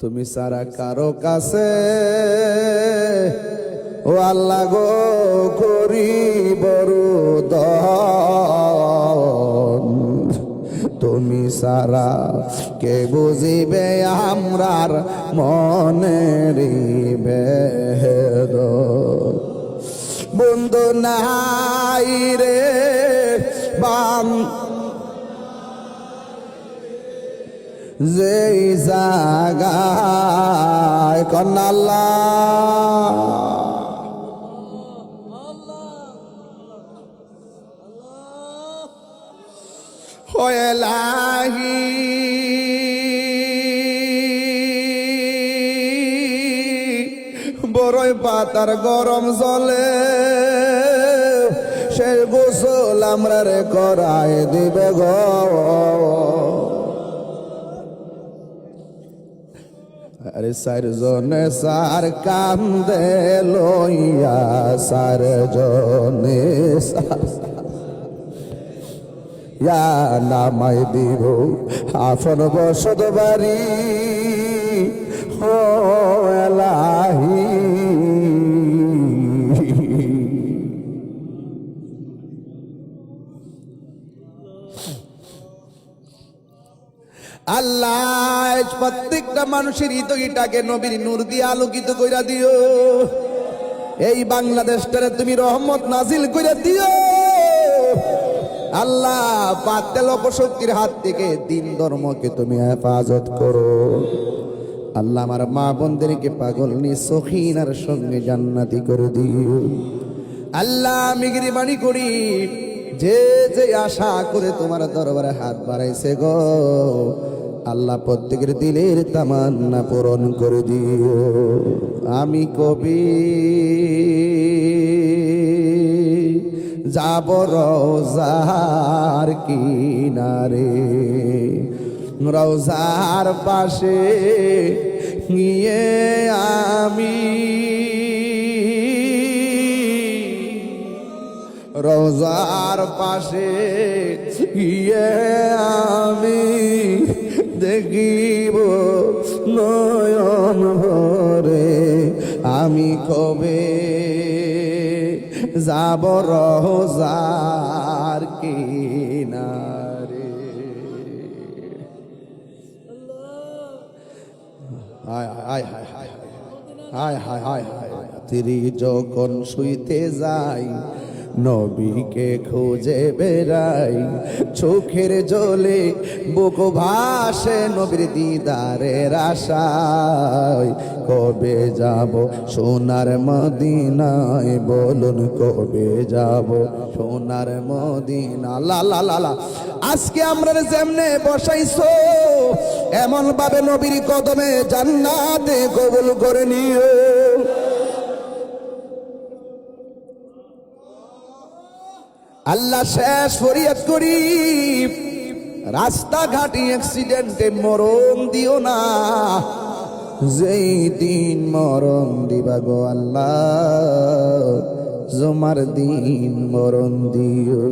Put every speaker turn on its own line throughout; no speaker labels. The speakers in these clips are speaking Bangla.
তুমি সারা কারো কাছে ও আল্লাহ গো করি বড় দন, তুমি সারা কে বুঝিবে আমরার মনের বেদ, বন্ধু নাই রে বাম যেই জাগায় কন্যা আল্লাহ লাহি বড়ই পাতার গরম জলে সে গোসল আমরা রে করায় দিবে গো, আরে সার জনে সার কান্দে লইয়া সার জনে নামাই দিব আফন বসত বাড়ি ও এলাহি, আল্লাহ প্রত্যেকটা মানুষের হৃদয়টাকে নবীর নূর দিয়ে আলোকিত কইরা দিও, এই বাংলাদেশটারে তুমি রহমত নাজিল কইরা দিও আল্লাহ, বাতিল অপশক্তির হাত থেকে দিন ধর্মকে তুমি হেফাজত করো আল্লাহ। আমার মা বোনদেরকে পাগল নিয়ে সখিনার সঙ্গে জান্নাতি করে দিও আল্লাহ। মেহেরবানি করি যে যে আশা করে তোমার দরবারে হাত বাড়াইছে গো আল্লাহ, প্রত্যেকের দিলের তামান্না পূরণ করে দিও। আমি কবি যাব রওজার কিনারে, রওজার পাশে গিয়ে আমি রওজার পাশে গিয়ে আমি দেখিব নয়ন ভরে, আমি কবে যাব রওজার কিনারে। হায় হায় হায় হায় হায় হায় হায় হায়, তিরি যখন শুইতে যাই নবীকে খুঁজে বেড়াই, চোখের জলে বুক ভাসে নবীর দিদারের আশায়, কবে যাব সোনার মদিনায় বলুন কবে যাব সোনার মদিনা। লা লা লা লা, আজকে আমরা যেমনে বসাইছো এমন ভাবে নবীর কদমে জান্নাতে কবুল করে নিও। আল্লাহ শেষ ফরিয়াদ করি, রাস্তাঘাটে অ্যাক্সিডেন্টে মরণ দিও না, যেই দিন মরণ দিবা গো আল্লাহ জমার দিন মরণ দিও,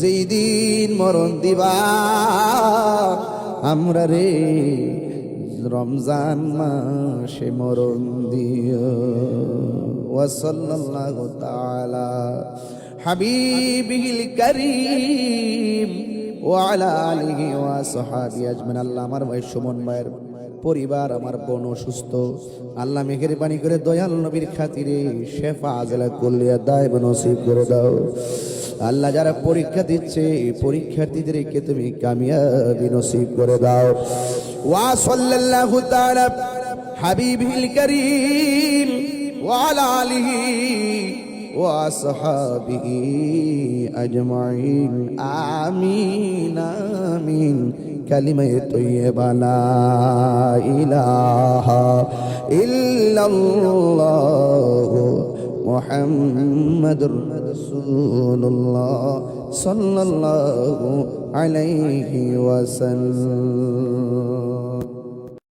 যেই দিন মরণ দিবা আমরা রে রমজান মাসে মরণ দিও। ওয়া সাল্লাল্লাহু তাআলা হাবিবিল করিম ওয়া আলা আলিহি ওয়া সাহবিহি আজমাইন। আল্লাহ আমার ভাই সুমন ভাইয়ের পরিবার, আমার বোন অসুস্থ, আল্লাহ মেহেরবানি করে দয়াল নবীর খাতিরে শেফা আজলা কুল্লিয়া দায়ব নসিব করে দাও আল্লাহ। যারা পরীক্ষা দিচ্ছে পরীক্ষার্থীদেরকে তুমি কামিয়াবি নসিব করে দাও। ওয়া সাল্লাল্লাহু তাআলা হাবিবিল করিম ওয়া আলা আলিহি ওয়া সাহবিহি আজমাইন, আমিন আমিন। কালিমায়ে তৈয়্যিবা লা ইলাহা ইল্লাল্লাহু মুহাম্মাদুর রাসূলুল্লাহ সাল্লাল্লাহু আলাইহি ওয়াসাল্লাম।